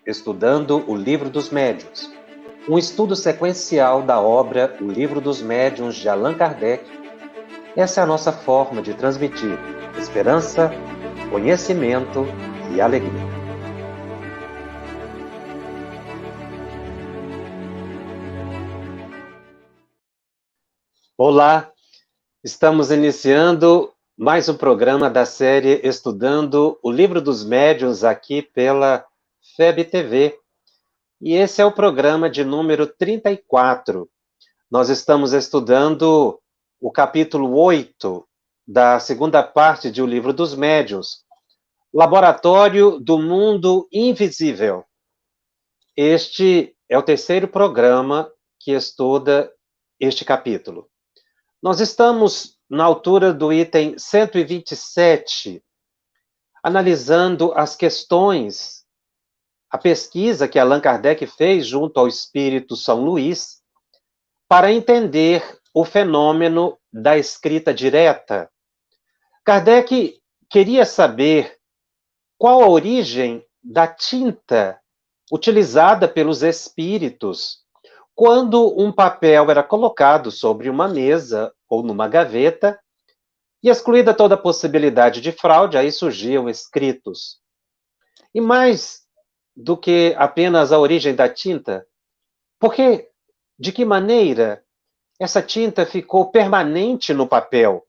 estudando o Livro dos Médiuns, um estudo sequencial da obra O Livro dos Médiuns de Allan Kardec. Essa é a nossa forma de transmitir esperança, conhecimento e alegria. Olá, estamos iniciando mais um programa da série Estudando o Livro dos Médiuns aqui pela FEB TV. E esse é o programa de número 34. Nós estamos estudando o capítulo 8 da segunda parte de O Livro dos Médiuns, Laboratório do Mundo Invisível. Este é o terceiro programa que estuda este capítulo. Nós estamos na altura do item 127, analisando as questões, a pesquisa que Allan Kardec fez junto ao Espírito São Luís, para entender o fenômeno da escrita direta. Kardec queria saber qual a origem da tinta utilizada pelos espíritos quando um papel era colocado sobre uma mesa ou numa gaveta, e excluída toda a possibilidade de fraude, aí surgiam escritos. E mais do que apenas a origem da tinta, porque de que maneira essa tinta ficou permanente no papel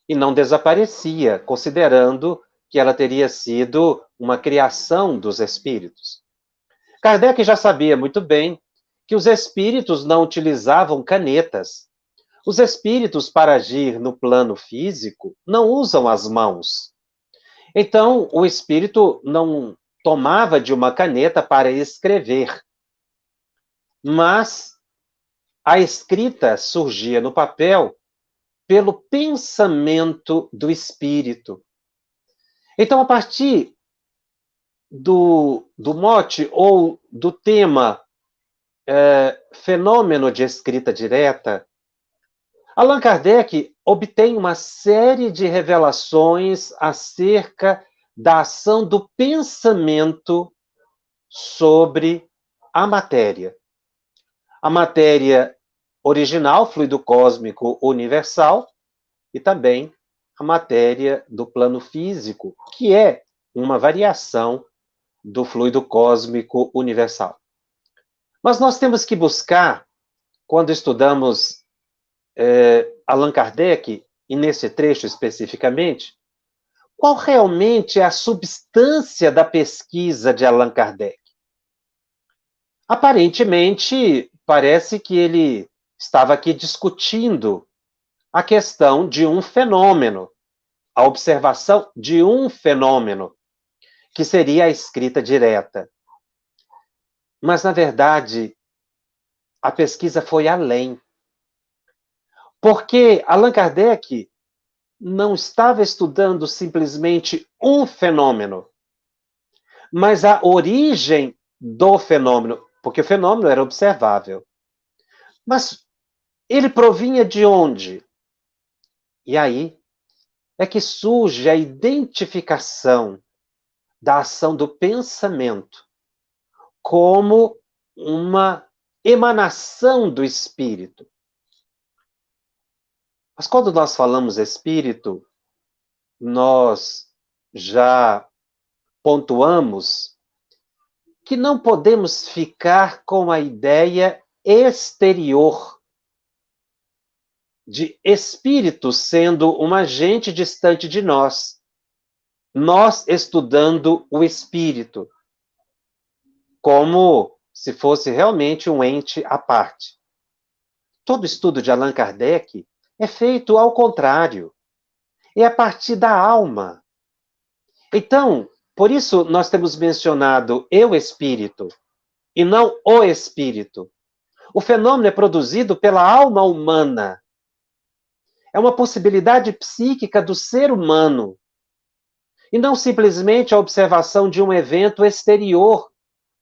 e não desaparecia, considerando que ela teria sido uma criação dos espíritos. Kardec já sabia muito bem que os espíritos não utilizavam canetas. Os espíritos, para agir no plano físico, não usam as mãos. Então, o espírito não tomava de uma caneta para escrever, mas a escrita surgia no papel pelo pensamento do espírito. Então, a partir do mote ou do tema fenômeno de escrita direta, Allan Kardec obtém uma série de revelações acerca da ação do pensamento sobre a matéria. A matéria original, fluido cósmico universal, e também a matéria do plano físico, que é uma variação do fluido cósmico universal. Mas nós temos que buscar, quando estudamos Allan Kardec, e nesse trecho especificamente, qual realmente é a substância da pesquisa de Allan Kardec. Aparentemente, parece que ele estava aqui discutindo a questão de um fenômeno, a observação de um fenômeno, que seria a escrita direta. Mas, na verdade, a pesquisa foi além. Porque Allan Kardec não estava estudando simplesmente um fenômeno, mas a origem do fenômeno, porque o fenômeno era observável. Mas ele provinha de onde? E aí é que surge a identificação da ação do pensamento como uma emanação do espírito. Mas quando nós falamos espírito, nós já pontuamos que não podemos ficar com a ideia exterior de espírito sendo um agente distante de nós. Nós estudando o espírito como se fosse realmente um ente à parte. Todo estudo de Allan Kardec é feito ao contrário. É a partir da alma. Então, por isso nós temos mencionado eu espírito e não o espírito. O fenômeno é produzido pela alma humana. É uma possibilidade psíquica do ser humano. E não simplesmente a observação de um evento exterior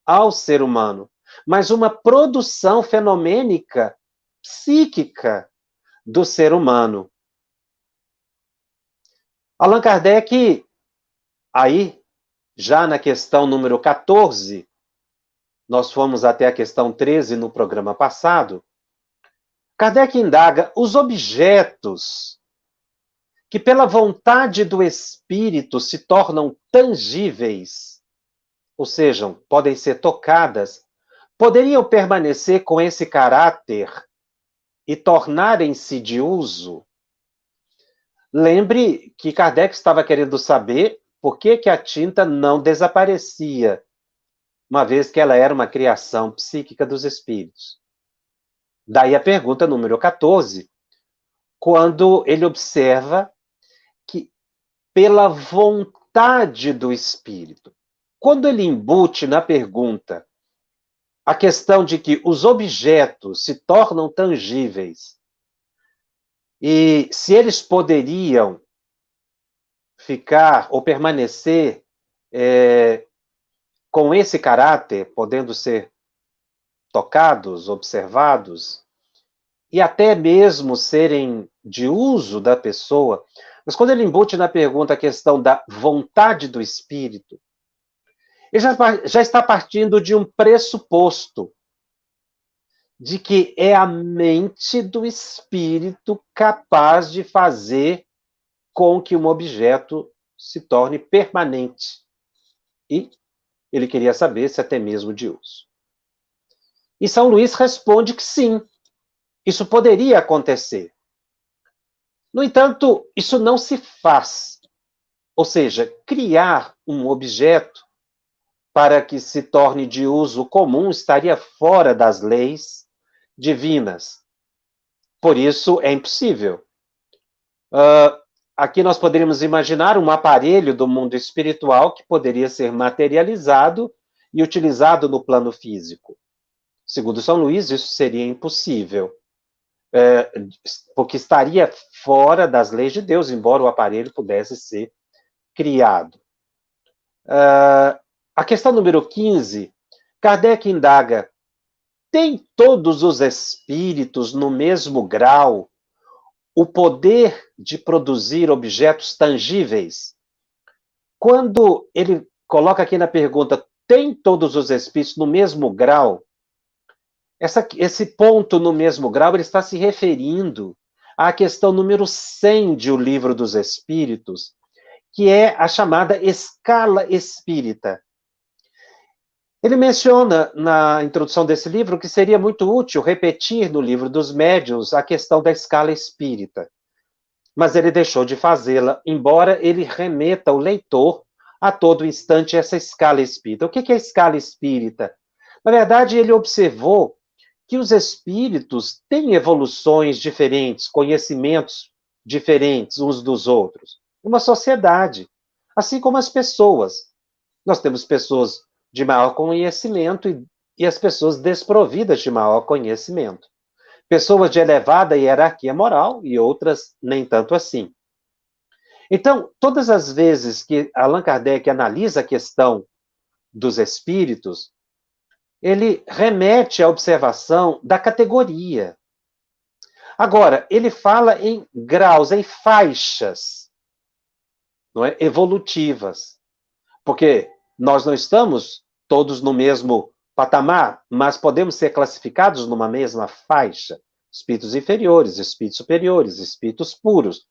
ao ser humano, mas uma produção fenomênica psíquica do ser humano. Allan Kardec, aí, já na questão número 14, nós fomos até a questão 13 no programa passado, Kardec indaga os objetos que, pela vontade do espírito, se tornam tangíveis, ou seja, podem ser tocadas, poderiam permanecer com esse caráter e tornarem-se de uso? Lembre que Kardec estava querendo saber por que a tinta não desaparecia, uma vez que ela era uma criação psíquica dos espíritos. Daí a pergunta número 14, quando ele observa que, pela vontade do espírito, quando ele embute na pergunta a questão de que os objetos se tornam tangíveis e se eles poderiam ficar ou permanecer com esse caráter, podendo ser tocados, observados, e até mesmo serem de uso da pessoa, mas quando ele embute na pergunta a questão da vontade do espírito, ele já está partindo de um pressuposto de que é a mente do espírito capaz de fazer com que um objeto se torne permanente. E ele queria saber se até mesmo de uso. E São Luís responde que sim, isso poderia acontecer. No entanto, isso não se faz. Ou seja, criar um objeto para que se torne de uso comum estaria fora das leis divinas. Por isso, é impossível. Aqui nós poderíamos imaginar um aparelho do mundo espiritual que poderia ser materializado e utilizado no plano físico. Segundo São Luís, isso seria impossível, porque estaria fora das leis de Deus, embora o aparelho pudesse ser criado. A questão número 15, Kardec indaga: tem todos os espíritos no mesmo grau o poder de produzir objetos tangíveis? Quando ele coloca aqui na pergunta, tem todos os espíritos no mesmo grau? Esse ponto no mesmo grau, ele está se referindo à questão número 100 de O Livro dos Espíritos, que é a chamada escala espírita. Ele menciona na introdução desse livro que seria muito útil repetir no Livro dos Médiuns a questão da escala espírita, mas ele deixou de fazê-la, embora ele remeta o leitor a todo instante essa escala espírita. O que é a escala espírita? Na verdade, ele observou que os espíritos têm evoluções diferentes, conhecimentos diferentes uns dos outros. Uma sociedade, assim como as pessoas. Nós temos pessoas de maior conhecimento e as pessoas desprovidas de maior conhecimento. Pessoas de elevada hierarquia moral e outras nem tanto assim. Então, todas as vezes que Allan Kardec analisa a questão dos espíritos, ele remete à observação da categoria. Agora, ele fala em graus, em faixas, não é? Evolutivas. Porque nós não estamos todos no mesmo patamar, mas podemos ser classificados numa mesma faixa. Espíritos inferiores, espíritos superiores, espíritos puros.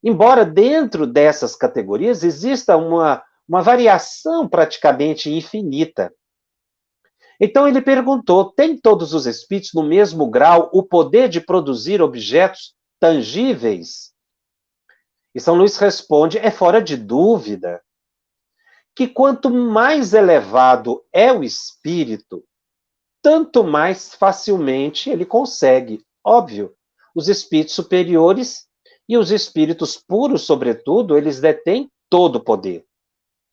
Embora dentro dessas categorias exista uma variação praticamente infinita. Então ele perguntou, tem todos os espíritos no mesmo grau o poder de produzir objetos tangíveis? E São Luís responde, é fora de dúvida que quanto mais elevado é o espírito, tanto mais facilmente ele consegue. Óbvio, os espíritos superiores e os espíritos puros, sobretudo, eles detêm todo o poder.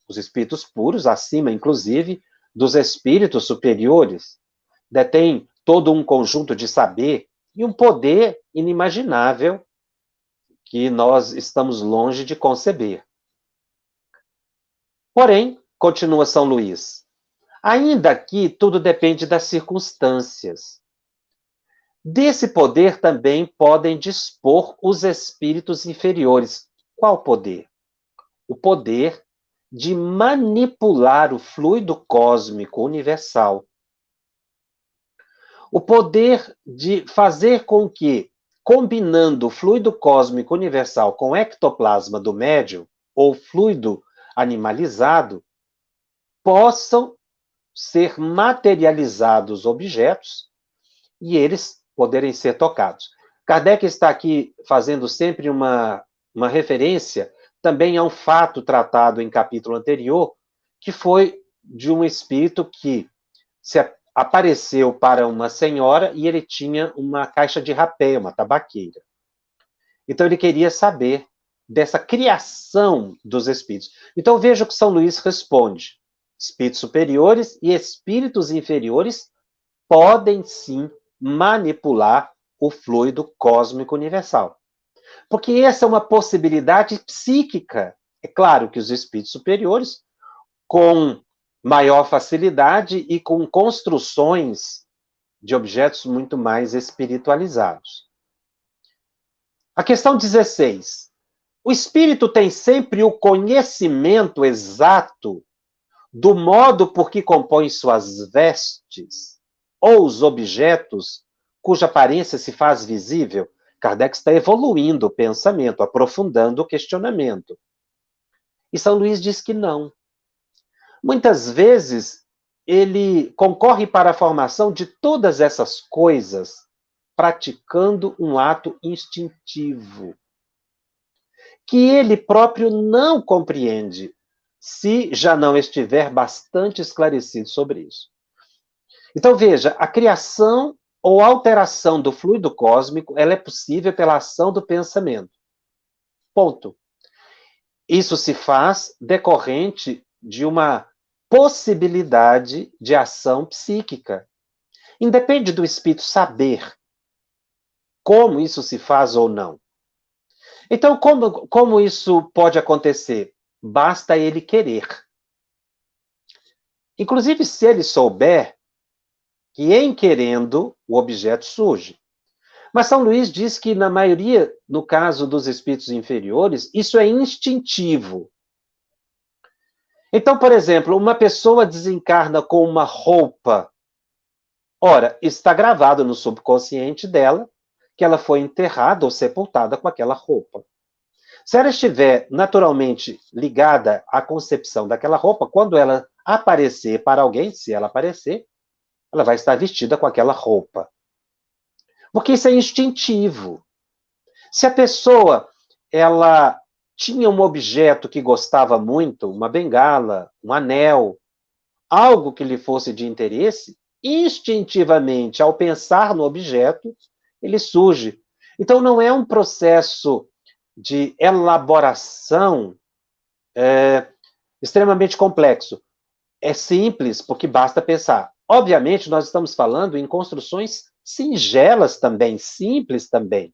Os espíritos puros, acima, inclusive, dos espíritos superiores, detêm todo um conjunto de saber e um poder inimaginável que nós estamos longe de conceber. Porém, continua São Luís, ainda aqui tudo depende das circunstâncias. Desse poder também podem dispor os espíritos inferiores. Qual poder? O poder de manipular o fluido cósmico universal. o poder de fazer com que, combinando o fluido cósmico universal com o ectoplasma do médium, ou fluido animalizado, possam ser materializados objetos e eles poderem ser tocados. Kardec está aqui fazendo sempre uma referência também a um fato tratado em capítulo anterior, que foi de um espírito que se apareceu para uma senhora e ele tinha uma caixa de rapé, uma tabaqueira. Então ele queria saber dessa criação dos espíritos. Então veja o que São Luís responde. Espíritos superiores e espíritos inferiores podem sim manipular o fluido cósmico universal. Porque essa é uma possibilidade psíquica. É claro que os espíritos superiores, com maior facilidade e com construções de objetos muito mais espiritualizados. A questão 16. O espírito tem sempre o conhecimento exato do modo por que compõe suas vestes ou os objetos cuja aparência se faz visível? Kardec está evoluindo o pensamento, aprofundando o questionamento. E São Luís diz que não. Muitas vezes, ele concorre para a formação de todas essas coisas praticando um ato instintivo, que ele próprio não compreende, se já não estiver bastante esclarecido sobre isso. Então, veja, a criação ou alteração do fluido cósmico, ela é possível pela ação do pensamento. Ponto. Isso se faz decorrente de uma possibilidade de ação psíquica. Independe do espírito saber como isso se faz ou não. Então, como isso pode acontecer? Basta ele querer. Inclusive, se ele souber que em querendo o objeto surge. Mas São Luís diz que, na maioria, no caso dos espíritos inferiores, isso é instintivo. Então, por exemplo, uma pessoa desencarna com uma roupa. Ora, está gravado no subconsciente dela que ela foi enterrada ou sepultada com aquela roupa. Se ela estiver naturalmente ligada à concepção daquela roupa, quando ela aparecer para alguém, se ela aparecer, ela vai estar vestida com aquela roupa. Porque isso é instintivo. Se a pessoa ela tinha um objeto que gostava muito, uma bengala, um anel, algo que lhe fosse de interesse, instintivamente, ao pensar no objeto, ele surge. Então, não é um processo de elaboração extremamente complexo. É simples, porque basta pensar. Obviamente, nós estamos falando em construções singelas também, simples também,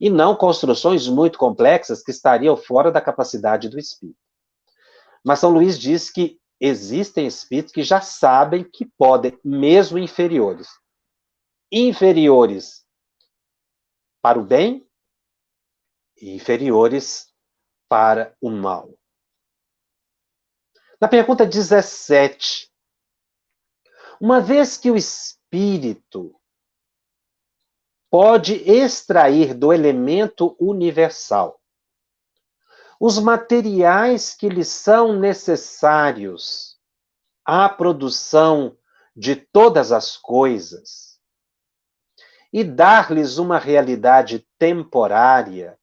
e não construções muito complexas que estariam fora da capacidade do espírito. Mas São Luís diz que existem espíritos que já sabem que podem, mesmo inferiores. Inferiores para o bem e inferiores para o mal. Na pergunta 17, uma vez que o espírito pode extrair do elemento universal os materiais que lhe são necessários à produção de todas as coisas e dar-lhes uma realidade temporária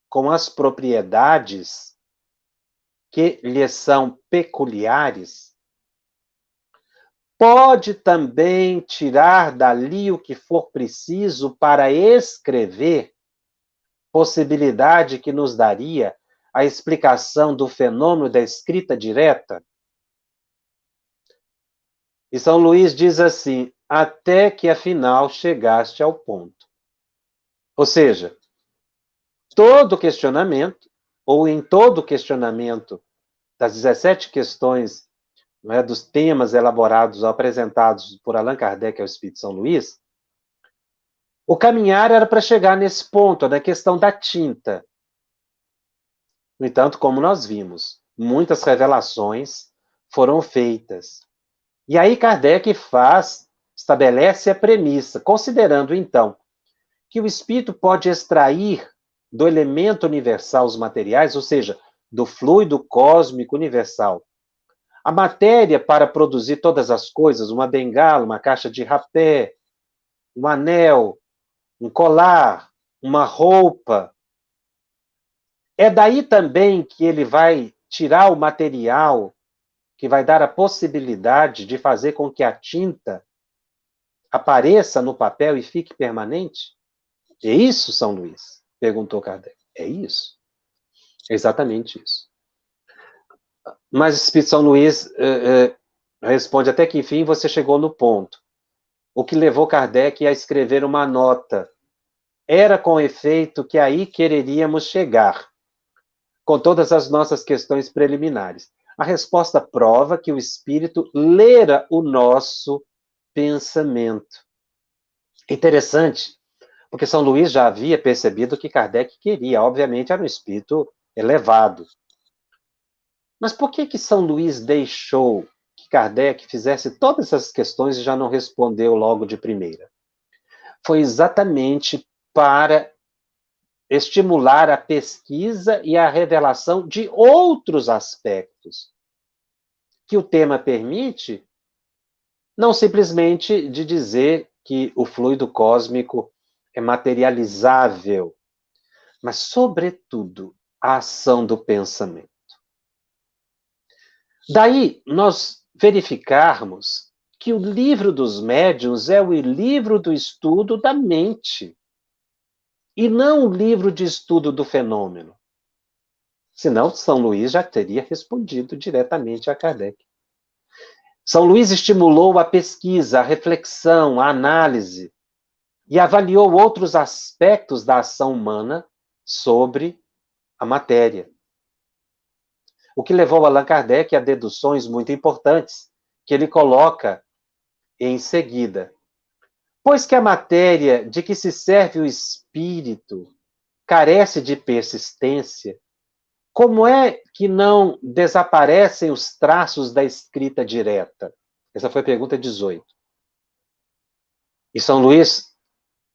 com as propriedades que lhes são peculiares, pode também tirar dali o que for preciso para escrever, possibilidade que nos daria a explicação do fenômeno da escrita direta? E São Luís diz assim, até que afinal chegaste ao ponto. Ou seja, todo questionamento, ou em todo questionamento das 17 questões, não é, dos temas elaborados, apresentados por Allan Kardec ao Espírito São Luís, o caminhar era para chegar nesse ponto, na questão da tinta. No entanto, como nós vimos, muitas revelações foram feitas. E aí Kardec faz estabelece a premissa, considerando, então, que o espírito pode extrair do elemento universal os materiais, ou seja, do fluido cósmico universal, a matéria para produzir todas as coisas, uma bengala, uma caixa de rapé, um anel, um colar, uma roupa. É daí também que ele vai tirar o material que vai dar a possibilidade de fazer com que a tinta apareça no papel e fique permanente? É isso, São Luís? Perguntou Kardec. É isso. É exatamente isso. Mas o Espírito São Luís responde até que, enfim, você chegou no ponto. O que levou Kardec a escrever uma nota. Era com efeito que aí quereríamos chegar, com todas as nossas questões preliminares. A resposta prova que o Espírito lera o nosso pensamento. Interessante, porque São Luís já havia percebido o que Kardec queria. Obviamente, era um espírito elevado. Mas por que São Luís deixou que Kardec fizesse todas essas questões e já não respondeu logo de primeira? Foi exatamente para estimular a pesquisa e a revelação de outros aspectos que o tema permite, não simplesmente de dizer que o fluido cósmico é materializável, mas, sobretudo, a ação do pensamento. Daí, nós verificarmos que o livro dos médiuns é o livro do estudo da mente, e não o livro de estudo do fenômeno. Senão, São Luís já teria respondido diretamente a Kardec. São Luís estimulou a pesquisa, a reflexão, a análise, e avaliou outros aspectos da ação humana sobre a matéria. O que levou Allan Kardec a deduções muito importantes, que ele coloca em seguida. Pois que a matéria de que se serve o espírito carece de persistência, como é que não desaparecem os traços da escrita direta? Essa foi a pergunta 18. E São Luís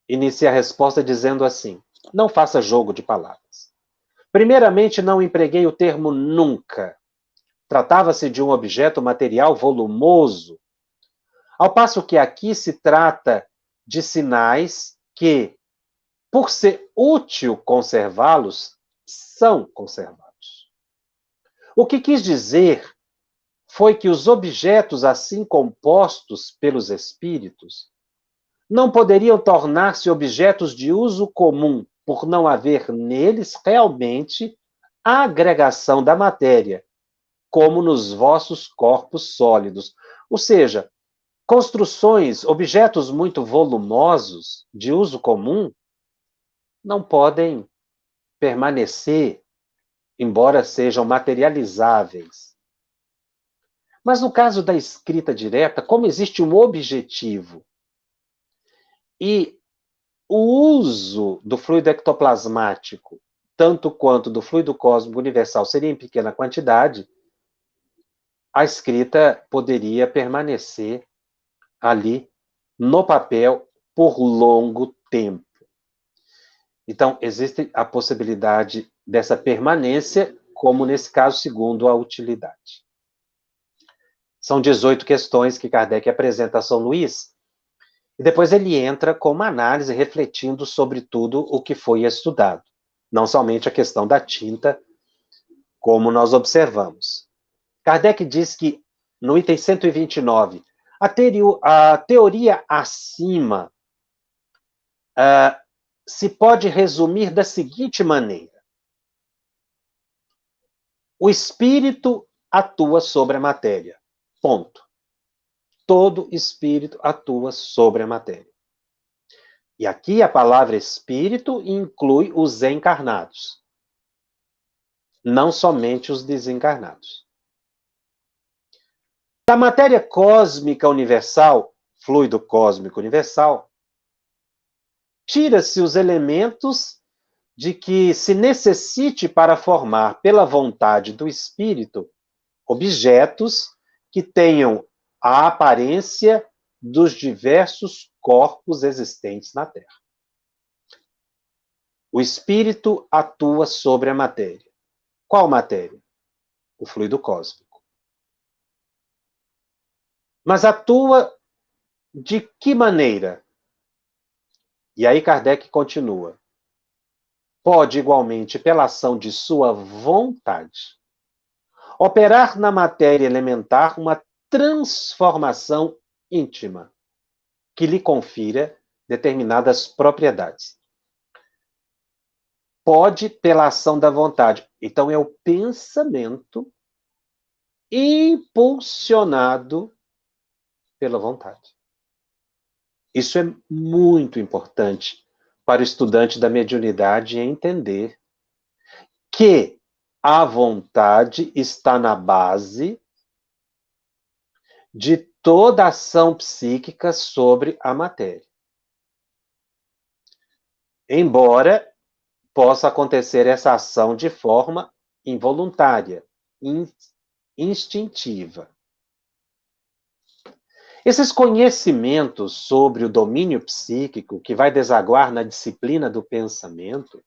inicia a resposta dizendo assim: não faça jogo de palavras. Primeiramente, não empreguei o termo nunca. Tratava-se de um objeto material volumoso, ao passo que aqui se trata de sinais que, por ser útil conservá-los, são conservados. O que quis dizer foi que os objetos assim compostos pelos espíritos não poderiam tornar-se objetos de uso comum, por não haver neles realmente a agregação da matéria, como nos vossos corpos sólidos. Ou seja, construções, objetos muito volumosos, de uso comum, não podem permanecer, embora sejam materializáveis. Mas no caso da escrita direta, como existe um objetivo e o uso do fluido ectoplasmático, tanto quanto do fluido cósmico universal, seria em pequena quantidade, a escrita poderia permanecer ali no papel por longo tempo. Então, existe a possibilidade dessa permanência, como nesse caso, segundo a utilidade. São 18 questões que Kardec apresenta a São Luís, e depois ele entra com uma análise refletindo sobre tudo o que foi estudado, não somente a questão da tinta, como nós observamos. Kardec diz que, no item 129, a teoria acima se pode resumir da seguinte maneira: o espírito atua sobre a matéria. Ponto. Todo espírito atua sobre a matéria. E aqui a palavra espírito inclui os encarnados, não somente os desencarnados. Da matéria cósmica universal, fluido cósmico universal, tira-se os elementos de que se necessite para formar, pela vontade do espírito, objetos que tenham a aparência dos diversos corpos existentes na Terra. O espírito atua sobre a matéria. Qual matéria? O fluido cósmico. Mas atua de que maneira? E aí Kardec continua. Pode, igualmente, pela ação de sua vontade, operar na matéria elementar uma transformação íntima, que lhe confira determinadas propriedades. Pode pela ação da vontade. Então, é o pensamento impulsionado pela vontade. Isso é muito importante para o estudante da mediunidade entender que a vontade está na base de toda ação psíquica sobre a matéria. Embora possa acontecer essa ação de forma involuntária, instintiva. Esses conhecimentos sobre o domínio psíquico, que vai desaguar na disciplina do pensamento,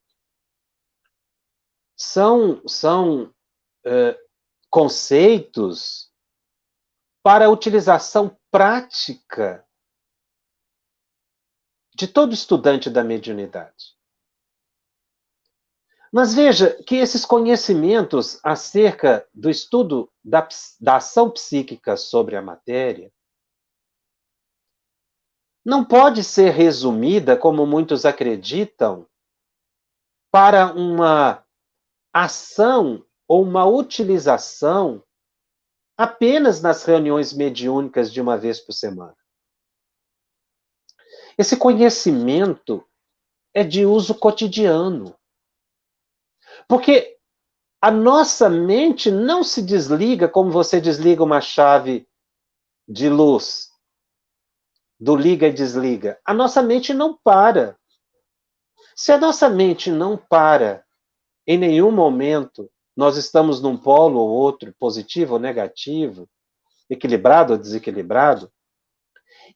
são conceitos para a utilização prática de todo estudante da mediunidade. Mas veja que esses conhecimentos acerca do estudo da ação psíquica sobre a matéria não pode ser resumida, como muitos acreditam, para uma ação ou uma utilização apenas nas reuniões mediúnicas de uma vez por semana. Esse conhecimento é de uso cotidiano. Porque a nossa mente não se desliga como você desliga uma chave de luz, do liga e desliga. A nossa mente não para. Se a nossa mente não para, em nenhum momento nós estamos num polo ou outro, positivo ou negativo, equilibrado ou desequilibrado,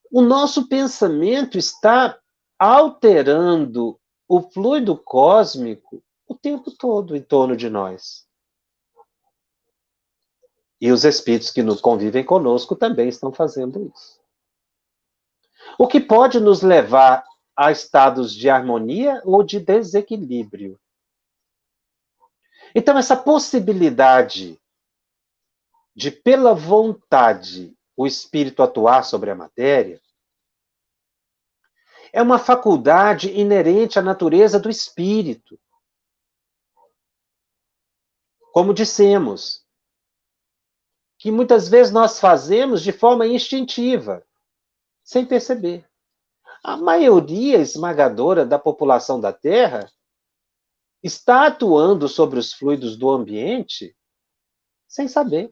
o nosso pensamento está alterando o fluido cósmico o tempo todo em torno de nós. E os espíritos que convivem conosco também estão fazendo isso. O que pode nos levar a estados de harmonia ou de desequilíbrio. Então, essa possibilidade de, pela vontade, o espírito atuar sobre a matéria, é uma faculdade inerente à natureza do espírito. Como dissemos, que muitas vezes nós fazemos de forma instintiva, sem perceber. A maioria esmagadora da população da Terra está atuando sobre os fluidos do ambiente sem saber.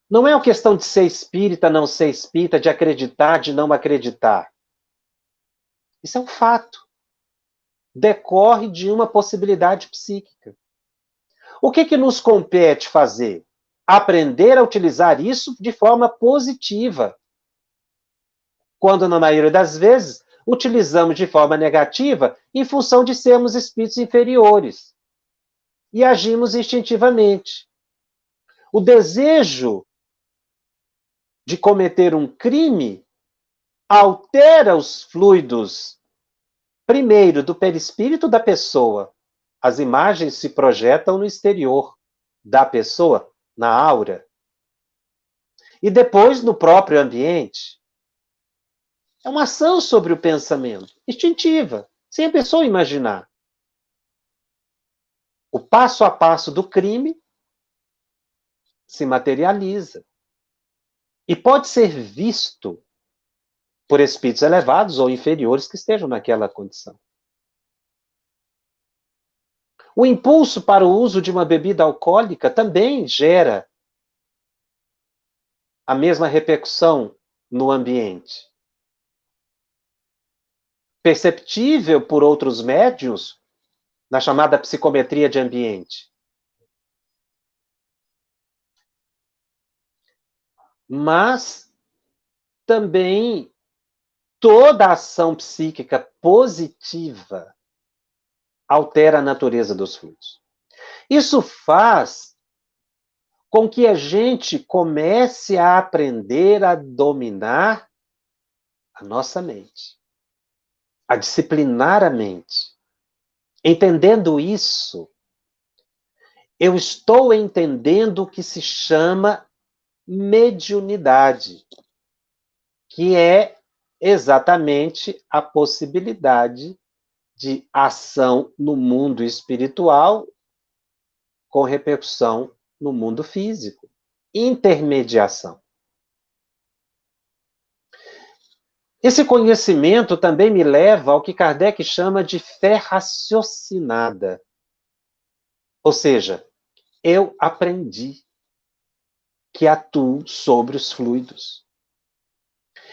Não é uma questão de ser espírita, não ser espírita, de acreditar, de não acreditar. Isso é um fato. Decorre de uma possibilidade psíquica. O que nos compete fazer? Aprender a utilizar isso de forma positiva. Quando, na maioria das vezes, utilizamos de forma negativa em função de sermos espíritos inferiores. E agimos instintivamente. O desejo de cometer um crime altera os fluidos, primeiro, do perispírito da pessoa. As imagens se projetam no exterior da pessoa, na aura. E depois no próprio ambiente. É uma ação sobre o pensamento, instintiva, sem a pessoa imaginar. O passo a passo do crime se materializa. E pode ser visto por espíritos elevados ou inferiores que estejam naquela condição. O impulso para o uso de uma bebida alcoólica também gera a mesma repercussão no ambiente. Perceptível por outros médiuns na chamada psicometria de ambiente. Mas também toda ação psíquica positiva altera a natureza dos fluidos. Isso faz com que a gente comece a aprender a dominar a nossa mente, a disciplinar a mente. Entendendo isso, eu estou entendendo o que se chama mediunidade, que é exatamente a possibilidade de ação no mundo espiritual com repercussão no mundo físico. Intermediação. Esse conhecimento também me leva ao que Kardec chama de fé raciocinada. Ou seja, eu aprendi que atuo sobre os fluidos.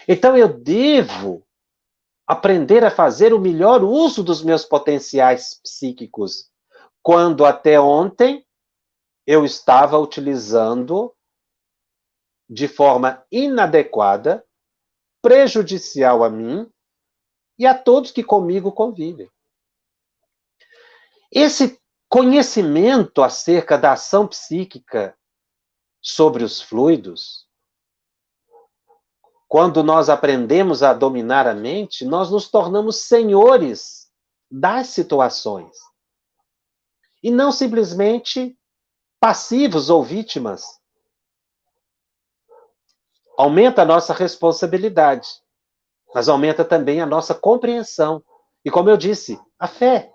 Então eu devo aprender a fazer o melhor uso dos meus potenciais psíquicos, quando até ontem eu estava utilizando de forma inadequada, prejudicial a mim e a todos que comigo convivem. Esse conhecimento acerca da ação psíquica sobre os fluidos, quando nós aprendemos a dominar a mente, nós nos tornamos senhores das situações. E não simplesmente passivos ou vítimas. Aumenta a nossa responsabilidade, mas aumenta também a nossa compreensão. E como eu disse, a fé.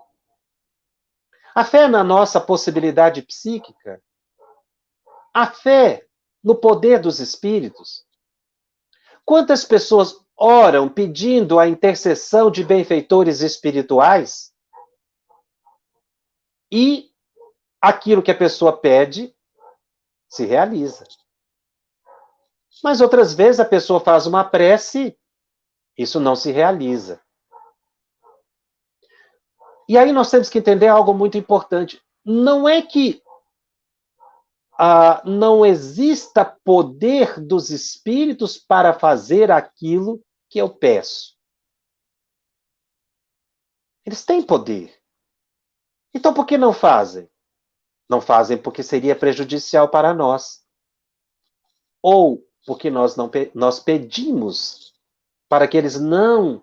A fé na nossa possibilidade psíquica. A fé no poder dos espíritos. Quantas pessoas oram pedindo a intercessão de benfeitores espirituais e aquilo que a pessoa pede se realiza. Mas outras vezes a pessoa faz uma prece, isso não se realiza. E aí nós temos que entender algo muito importante. Não é que não exista poder dos espíritos para fazer aquilo que eu peço. Eles têm poder. Então por que não fazem? Não fazem porque seria prejudicial para nós. Ou porque nós pedimos para que eles não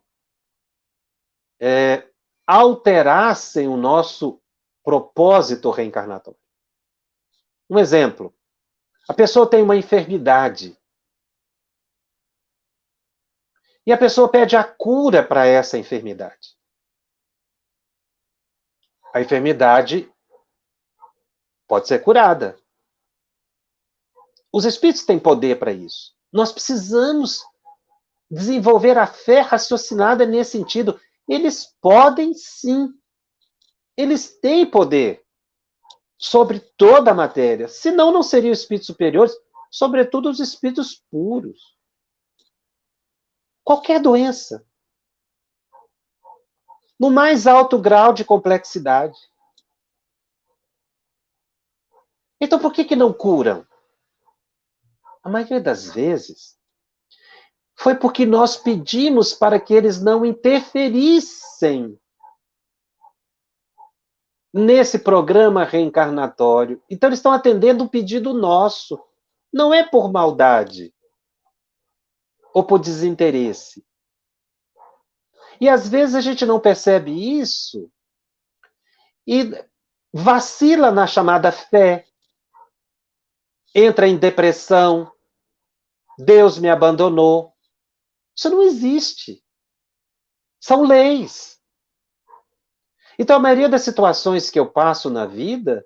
alterassem o nosso propósito reencarnatório. Um exemplo. A pessoa tem uma enfermidade. E a pessoa pede a cura para essa enfermidade. A enfermidade pode ser curada. Os espíritos têm poder para isso. Nós precisamos desenvolver a fé raciocinada nesse sentido. Eles podem sim. Eles têm poder sobre toda a matéria. Senão não seriam espíritos superiores, sobretudo os espíritos puros. Qualquer doença. No mais alto grau de complexidade. Então por que não curam? A maioria das vezes foi porque nós pedimos para que eles não interferissem nesse programa reencarnatório. Então eles estão atendendo um pedido nosso. Não é por maldade ou por desinteresse. E às vezes a gente não percebe isso e vacila na chamada fé. Entra em depressão. Deus me abandonou. Isso não existe. São leis. Então, a maioria das situações que eu passo na vida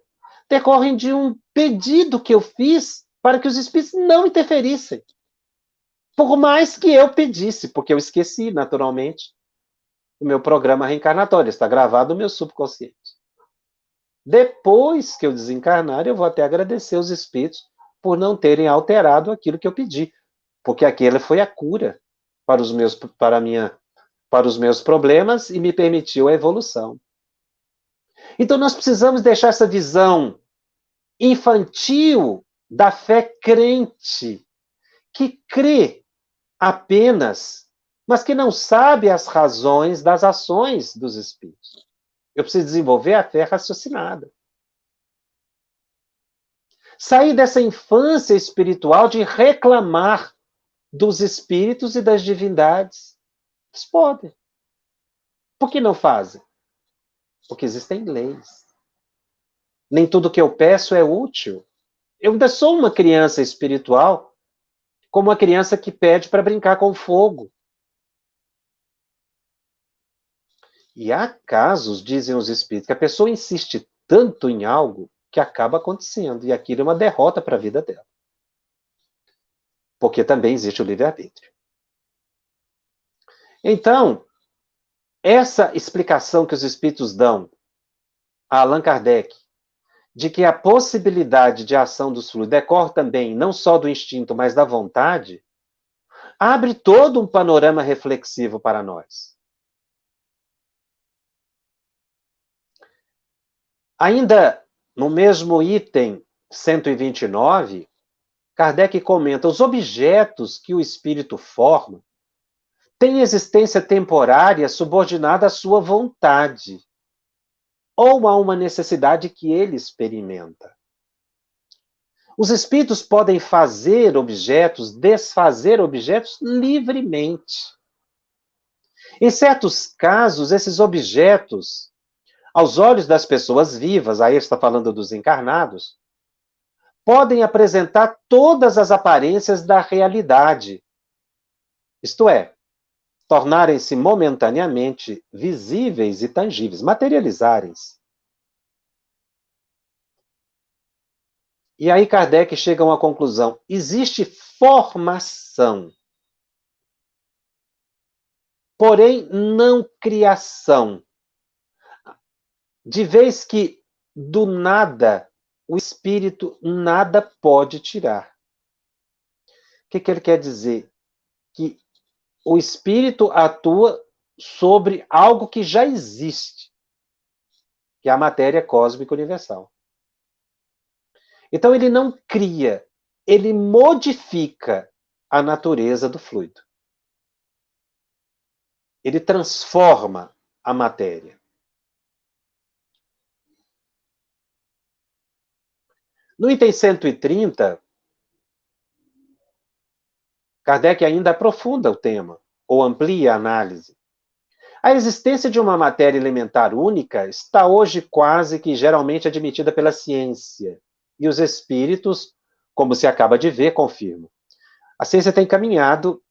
decorrem de um pedido que eu fiz para que os espíritos não interferissem. Por mais que eu pedisse, porque eu esqueci, naturalmente, o meu programa reencarnatório. Está gravado no meu subconsciente. Depois que eu desencarnar, eu vou até agradecer os espíritos por não terem alterado aquilo que eu pedi. Porque aquela foi a cura para os meus problemas e me permitiu a evolução. Então nós precisamos deixar essa visão infantil da fé crente, que crê apenas, mas que não sabe as razões das ações dos espíritos. Eu preciso desenvolver a fé raciocinada. Sair dessa infância espiritual de reclamar dos espíritos e das divindades. Eles podem. Por que não fazem? Porque existem leis. Nem tudo que eu peço é útil. Eu ainda sou uma criança espiritual, como uma criança que pede para brincar com fogo. E há casos, dizem os espíritos, que a pessoa insiste tanto em algo que acaba acontecendo. E aquilo é uma derrota para a vida dela. Porque também existe o livre-arbítrio. Então, essa explicação que os espíritos dão a Allan Kardec, de que a possibilidade de ação dos fluidos decorre também não só do instinto, mas da vontade, abre todo um panorama reflexivo para nós. Ainda no mesmo item 129, Kardec comenta: os objetos que o espírito forma têm existência temporária subordinada à sua vontade, ou a uma necessidade que ele experimenta. Os espíritos podem fazer objetos, desfazer objetos livremente. Em certos casos, esses objetos, aos olhos das pessoas vivas, aí está falando dos encarnados, podem apresentar todas as aparências da realidade. Isto é, tornarem-se momentaneamente visíveis e tangíveis, materializarem-se. E aí Kardec chega a uma conclusão: existe formação, porém não criação. De vez que do nada o espírito nada pode tirar. O que ele quer dizer? Que o espírito atua sobre algo que já existe, que é a matéria cósmica universal. Então ele não cria, ele modifica a natureza do fluido. Ele transforma a matéria. No item 130, Kardec ainda aprofunda o tema, ou amplia a análise. A existência de uma matéria elementar única está hoje quase que geralmente admitida pela ciência. E os espíritos, como se acaba de ver, confirmam. A ciência tem caminhado,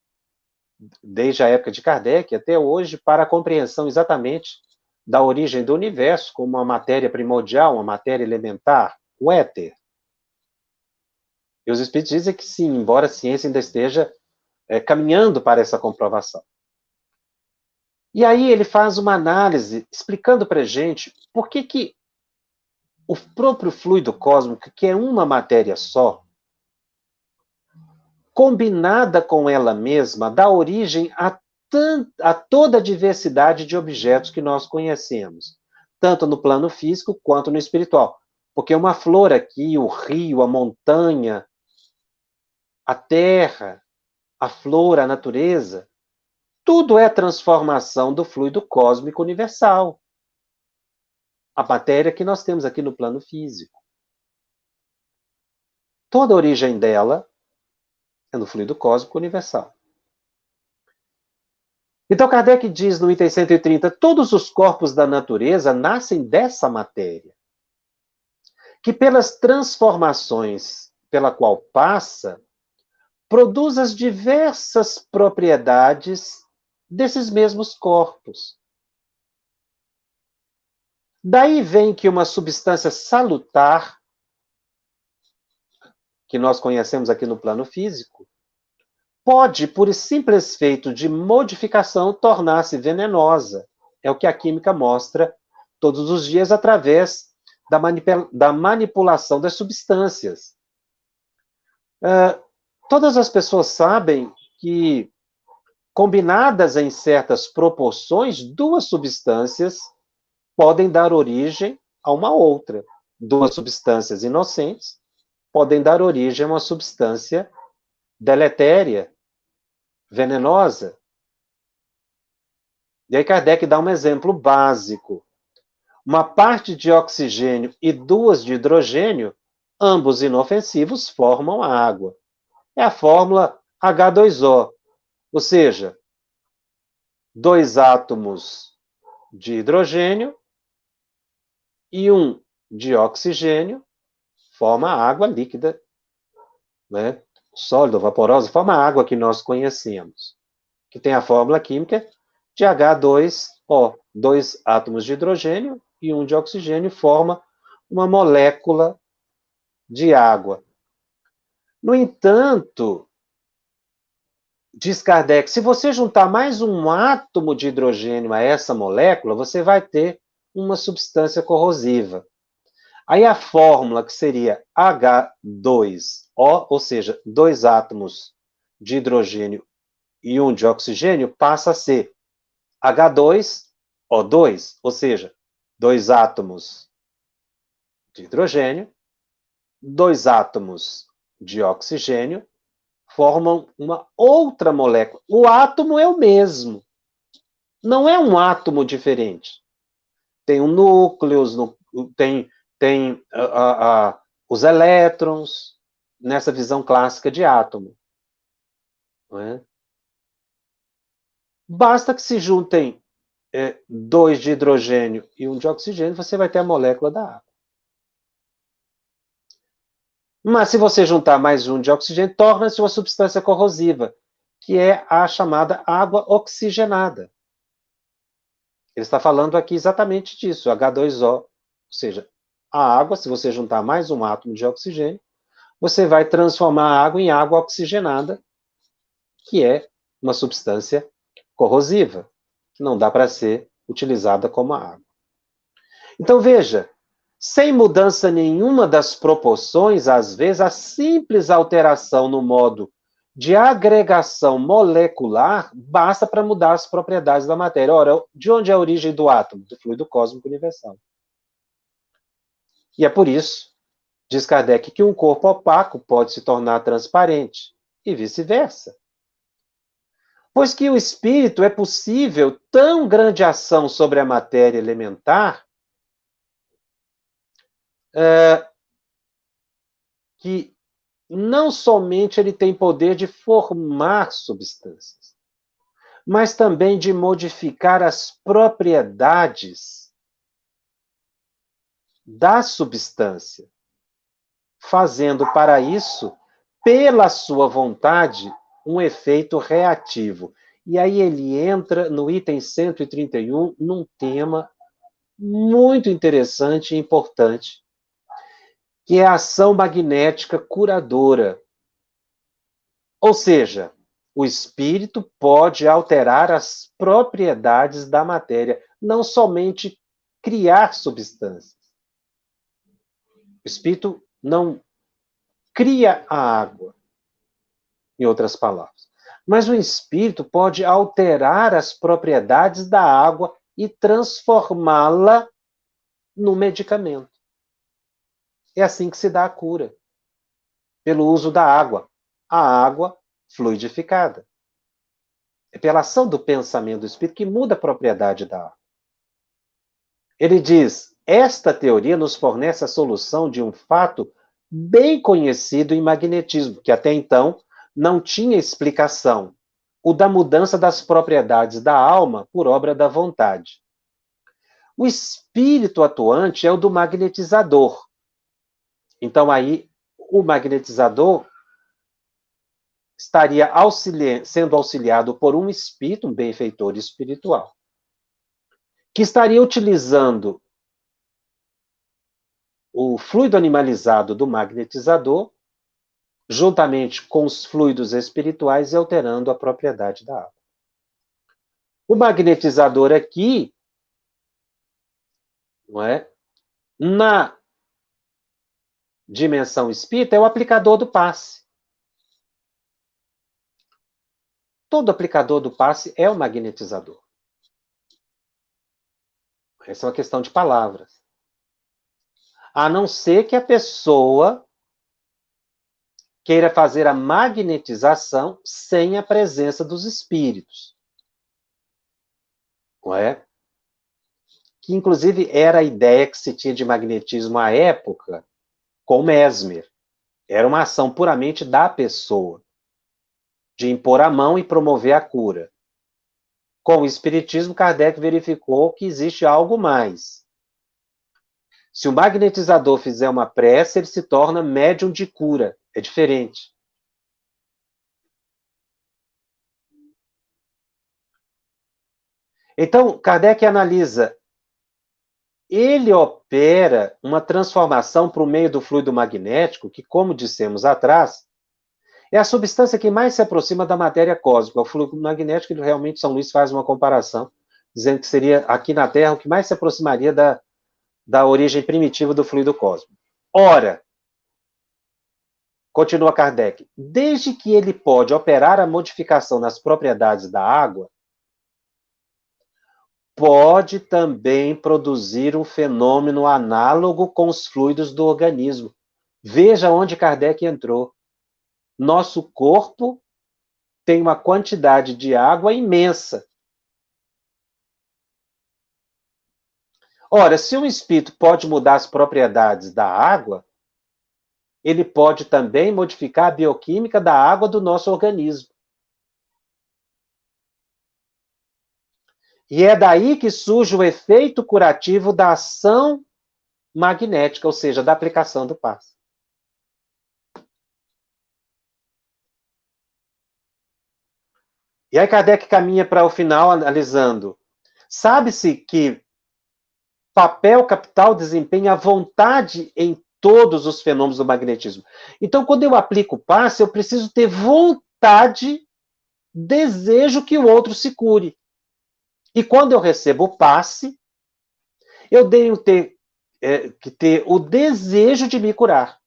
desde a época de Kardec até hoje, para a compreensão exatamente da origem do universo como uma matéria primordial, uma matéria elementar, o éter. E os espíritos dizem que sim, embora a ciência ainda esteja caminhando para essa comprovação. E aí ele faz uma análise explicando para a gente por que o próprio fluido cósmico, que é uma matéria só, combinada com ela mesma, dá origem a toda a diversidade de objetos que nós conhecemos, tanto no plano físico quanto no espiritual. Porque uma flor aqui, o rio, a montanha, a terra, a flor, a natureza, tudo é transformação do fluido cósmico universal. A matéria que nós temos aqui no plano físico. Toda a origem dela é no fluido cósmico universal. Então Kardec diz no item 130, todos os corpos da natureza nascem dessa matéria, que pelas transformações pela qual passa, produz as diversas propriedades desses mesmos corpos. Daí vem que uma substância salutar, que nós conhecemos aqui no plano físico, pode, por simples feito de modificação, tornar-se venenosa. É o que a química mostra todos os dias através da manipulação das substâncias. Todas as pessoas sabem que, combinadas em certas proporções, duas substâncias podem dar origem a uma outra. Duas substâncias inocentes podem dar origem a uma substância deletéria. venenosa. E aí Kardec dá um exemplo básico. Uma parte de oxigênio e duas de hidrogênio, ambos inofensivos, formam a água. É a fórmula H2O, ou seja, dois átomos de hidrogênio e um de oxigênio forma a água líquida, né? Sólido, vaporosa, forma a água que nós conhecemos, que tem a fórmula química de H2O. Dois átomos de hidrogênio e um de oxigênio forma uma molécula de água. No entanto, diz Kardec, se você juntar mais um átomo de hidrogênio a essa molécula, você vai ter uma substância corrosiva. Aí a fórmula que seria H2O, ou seja, dois átomos de hidrogênio e um de oxigênio, passa a ser H2O2, ou seja, dois átomos de hidrogênio, dois átomos de oxigênio, formam uma outra molécula. O átomo é o mesmo, não é um átomo diferente. Tem um núcleo, tem os elétrons, nessa visão clássica de átomo. Não é? Basta que se juntem dois de hidrogênio e um de oxigênio, você vai ter a molécula da água. Mas se você juntar mais um de oxigênio, torna-se uma substância corrosiva, que é a chamada água oxigenada. Ele está falando aqui exatamente disso, H2O, ou seja, a água, se você juntar mais um átomo de oxigênio, você vai transformar a água em água oxigenada, que é uma substância corrosiva, que não dá para ser utilizada como água. Então, veja, sem mudança nenhuma das proporções, às vezes, a simples alteração no modo de agregação molecular basta para mudar as propriedades da matéria. Ora, de onde é a origem do átomo? Do fluido cósmico universal. E é por isso, diz Kardec, que um corpo opaco pode se tornar transparente, e vice-versa. Pois que o espírito é possível tão grande ação sobre a matéria elementar que não somente ele tem poder de formar substâncias, mas também de modificar as propriedades da substância, fazendo para isso, pela sua vontade, um efeito reativo. E aí ele entra no item 131, num tema muito interessante e importante, que é a ação magnética curadora. Ou seja, o espírito pode alterar as propriedades da matéria, não somente criar substâncias. O espírito não cria a água, em outras palavras. Mas o espírito pode alterar as propriedades da água e transformá-la no medicamento. É assim que se dá a cura, pelo uso da água, a água fluidificada. É pela ação do pensamento do espírito que muda a propriedade da água. Ele diz: esta teoria nos fornece a solução de um fato bem conhecido em magnetismo, que até então não tinha explicação, o da mudança das propriedades da alma por obra da vontade. O espírito atuante é o do magnetizador. Então, aí, o magnetizador estaria sendo auxiliado por um espírito, um benfeitor espiritual, que estaria utilizando o fluido animalizado do magnetizador, juntamente com os fluidos espirituais e alterando a propriedade da água. O magnetizador aqui, não é? Na dimensão espírita, é o aplicador do passe. Todo aplicador do passe é o magnetizador. Essa é uma questão de palavras. A não ser que a pessoa queira fazer a magnetização sem a presença dos espíritos. Não é? Que, inclusive, era a ideia que se tinha de magnetismo à época com Mesmer. Era uma ação puramente da pessoa, de impor a mão e promover a cura. Com o Espiritismo, Kardec verificou que existe algo mais. Se o magnetizador fizer uma prece, ele se torna médium de cura. É diferente. Então, Kardec analisa, ele opera uma transformação para o meio do fluido magnético, que, como dissemos atrás, é a substância que mais se aproxima da matéria cósmica. O fluido magnético, ele realmente, São Luís faz uma comparação, dizendo que seria, aqui na Terra, o que mais se aproximaria da origem primitiva do fluido cósmico. Ora, continua Kardec, desde que ele pode operar a modificação nas propriedades da água, pode também produzir um fenômeno análogo com os fluidos do organismo. Veja onde Kardec entrou. Nosso corpo tem uma quantidade de água imensa. Ora, se um espírito pode mudar as propriedades da água, ele pode também modificar a bioquímica da água do nosso organismo. E é daí que surge o efeito curativo da ação magnética, ou seja, da aplicação do passe. E aí Kardec caminha para o final analisando. Sabe-se que papel capital desempenha a vontade em todos os fenômenos do magnetismo. Então, quando eu aplico o passe, eu preciso ter vontade, desejo que o outro se cure. E quando eu recebo o passe, eu tenho que ter o desejo de me curar,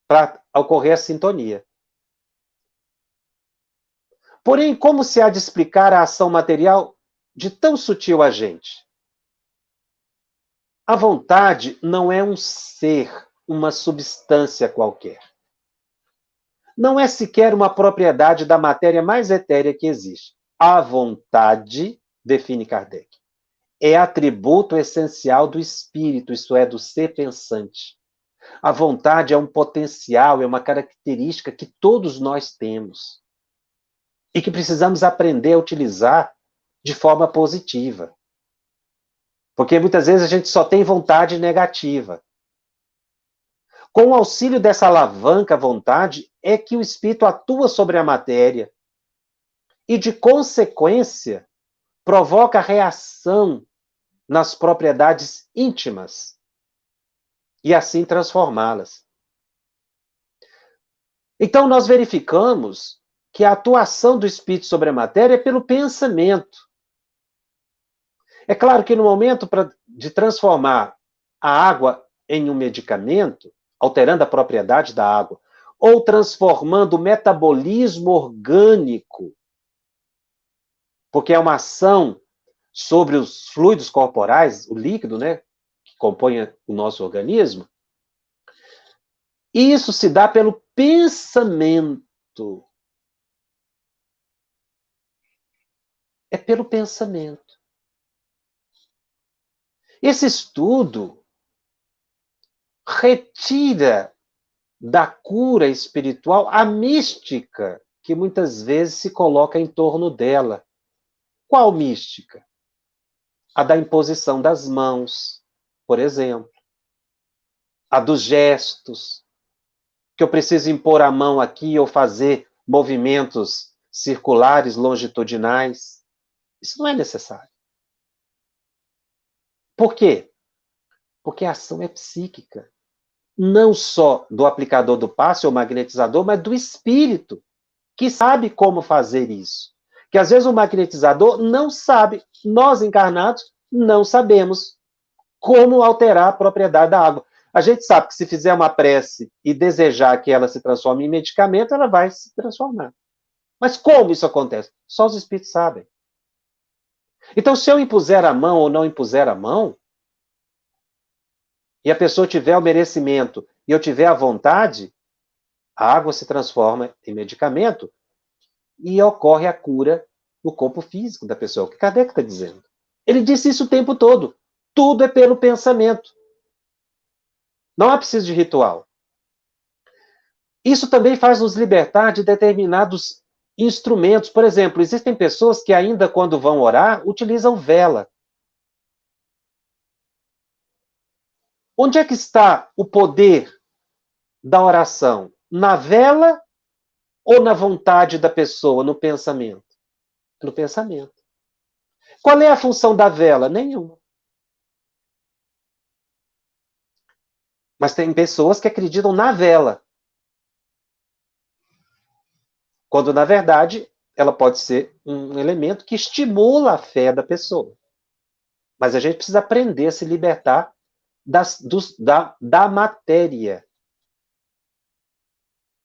para ocorrer a sintonia. Porém, como se há de explicar a ação material de tão sutil agente? A vontade não é um ser, uma substância qualquer. Não é sequer uma propriedade da matéria mais etérea que existe. A vontade, define Kardec, é atributo essencial do espírito, isto é, do ser pensante. A vontade é um potencial, é uma característica que todos nós temos e que precisamos aprender a utilizar de forma positiva. Porque muitas vezes a gente só tem vontade negativa. Com o auxílio dessa alavanca vontade, é que o espírito atua sobre a matéria e, de consequência, provoca reação nas propriedades íntimas e assim transformá-las. Então, nós verificamos que a atuação do espírito sobre a matéria é pelo pensamento. É claro que no momento de transformar a água em um medicamento, alterando a propriedade da água, ou transformando o metabolismo orgânico, porque é uma ação sobre os fluidos corporais, o líquido, né, que compõe o nosso organismo, isso se dá pelo pensamento. É pelo pensamento. Esse estudo retira da cura espiritual a mística que muitas vezes se coloca em torno dela. Qual mística? A da imposição das mãos, por exemplo. A dos gestos, que eu preciso impor a mão aqui ou fazer movimentos circulares, longitudinais. Isso não é necessário. Por quê? Porque a ação é psíquica. Não só do aplicador do passe ou magnetizador, mas do espírito, que sabe como fazer isso. Que às vezes o magnetizador não sabe, nós encarnados não sabemos como alterar a propriedade da água. A gente sabe que se fizer uma prece e desejar que ela se transforme em medicamento, ela vai se transformar. Mas como isso acontece? Só os espíritos sabem. Então, se eu impuser a mão ou não impuser a mão, e a pessoa tiver o merecimento e eu tiver a vontade, A água se transforma em medicamento e ocorre a cura no corpo físico da pessoa. O que Kardec está dizendo? Ele disse isso o tempo todo. Tudo é pelo pensamento. Não é preciso de ritual. Isso também faz nos libertar de determinados instrumentos. Por exemplo, existem pessoas que ainda quando vão orar, utilizam vela. Onde é que está o poder da oração? Na vela ou na vontade da pessoa, no pensamento? No pensamento. Qual é a função da vela? Nenhuma. Mas tem pessoas que acreditam na vela. Quando, na verdade, ela pode ser um elemento que estimula a fé da pessoa. Mas a gente precisa aprender a se libertar da matéria.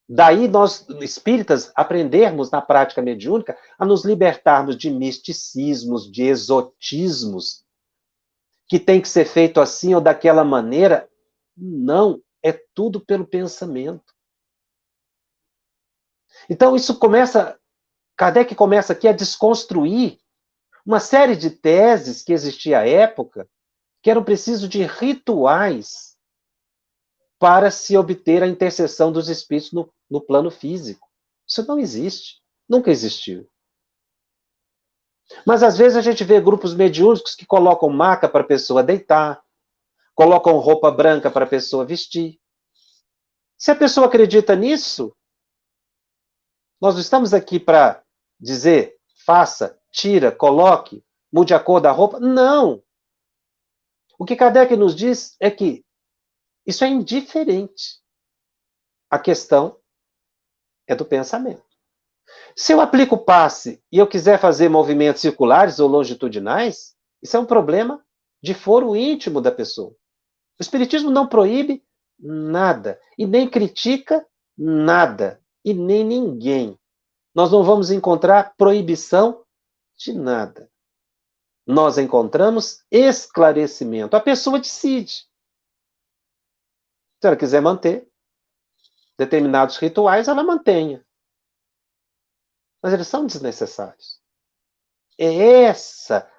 Daí nós, espíritas, aprendermos na prática mediúnica a nos libertarmos de misticismos, de exotismos, que tem que ser feito assim ou daquela maneira. Não, é tudo pelo pensamento. Então isso começa, Kardec começa aqui a desconstruir uma série de teses que existia à época, que eram precisos de rituais para se obter a intercessão dos espíritos no plano físico. Isso não existe, nunca existiu. Mas às vezes a gente vê grupos mediúnicos que colocam maca para a pessoa deitar, colocam roupa branca para a pessoa vestir. Se a pessoa acredita nisso, nós não estamos aqui para dizer, faça, tira, coloque, mude a cor da roupa. Não! O que Kardec nos diz é que isso é indiferente. A questão é do pensamento. Se eu aplico o passe e eu quiser fazer movimentos circulares ou longitudinais, isso é um problema de foro íntimo da pessoa. O Espiritismo não proíbe nada, e nem critica nada, e nem ninguém. Nós não vamos encontrar proibição de nada. Nós encontramos esclarecimento. A pessoa decide. Se ela quiser manter determinados rituais, ela mantenha. Mas eles são desnecessários. É essa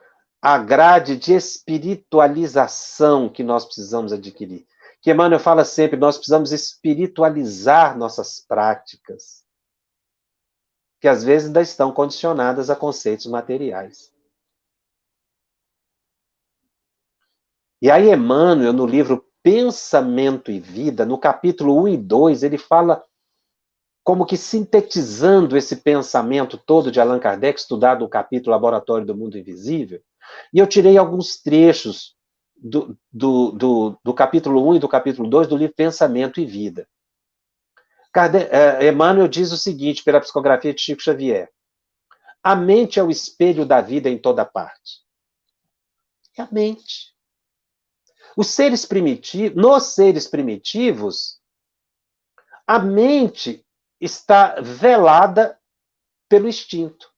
a grade de espiritualização que nós precisamos adquirir. Que Emmanuel fala sempre, nós precisamos espiritualizar nossas práticas, que às vezes ainda estão condicionadas a conceitos materiais. E aí Emmanuel, no livro Pensamento e Vida, no capítulo 1 e 2, ele fala como que sintetizando esse pensamento todo de Allan Kardec, estudado no capítulo Laboratório do Mundo Invisível, e eu tirei alguns trechos do capítulo 1 e do capítulo 2 do livro Pensamento e Vida. Emmanuel diz o seguinte, pela psicografia de Chico Xavier: a mente é o espelho da vida em toda parte. É a mente. Nos seres primitivos, a mente está velada pelo instinto.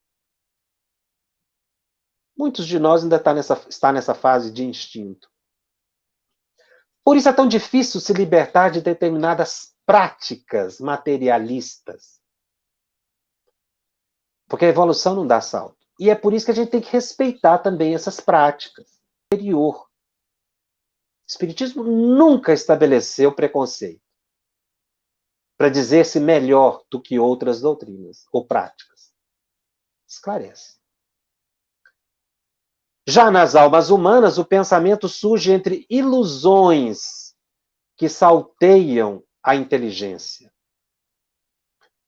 Muitos de nós ainda está nessa fase de instinto. Por isso é tão difícil se libertar de determinadas práticas materialistas. Porque a evolução não dá salto. E é por isso que a gente tem que respeitar também essas práticas. Interior. O Espiritismo nunca estabeleceu preconceito para dizer-se melhor do que outras doutrinas ou práticas. Esclarece. Já nas almas humanas, o pensamento surge entre ilusões que salteiam a inteligência.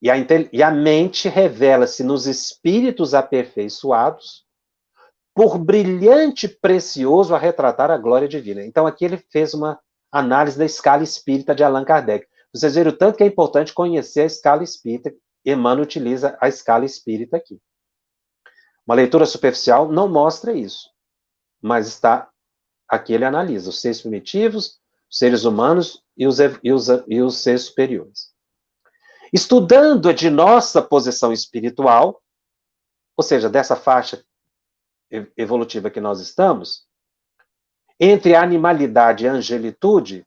E a mente revela-se nos espíritos aperfeiçoados por brilhante e precioso a retratar a glória divina. Então, aqui ele fez uma análise da escala espírita de Allan Kardec. Vocês viram o tanto que é importante conhecer a escala espírita. Emmanuel utiliza a escala espírita aqui. Uma leitura superficial não mostra isso, mas está aqui ele analisa os seres primitivos, os seres humanos e os seres superiores. Estudando de nossa posição espiritual, ou seja, dessa faixa evolutiva que nós estamos, entre a animalidade e a angelitude,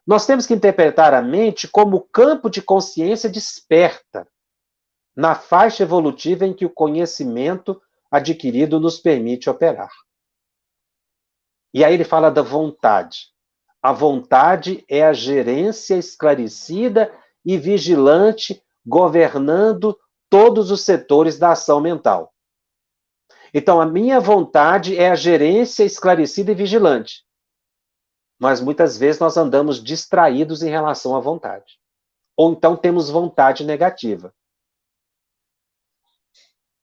Nós temos que interpretar a mente como campo de consciência desperta, na faixa evolutiva em que o conhecimento adquirido nos permite operar. E aí ele fala da vontade. A vontade é a gerência esclarecida e vigilante, governando todos os setores da ação mental. Então, a minha vontade é a gerência esclarecida e vigilante. Mas muitas vezes nós andamos distraídos em relação à vontade. Ou então temos vontade negativa.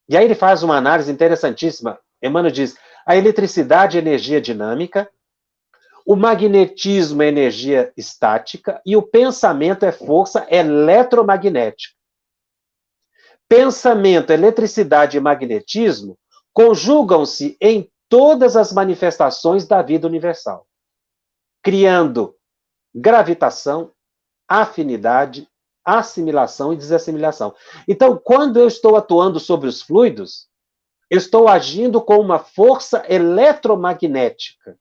E aí ele faz uma análise interessantíssima. Emmanuel diz: a eletricidade é energia dinâmica, o magnetismo é energia estática e o pensamento é força eletromagnética. Pensamento, eletricidade e magnetismo conjugam-se em todas as manifestações da vida universal, criando gravitação, afinidade, assimilação e desassimilação. Então, quando eu estou atuando sobre os fluidos, eu estou agindo com uma força eletromagnética,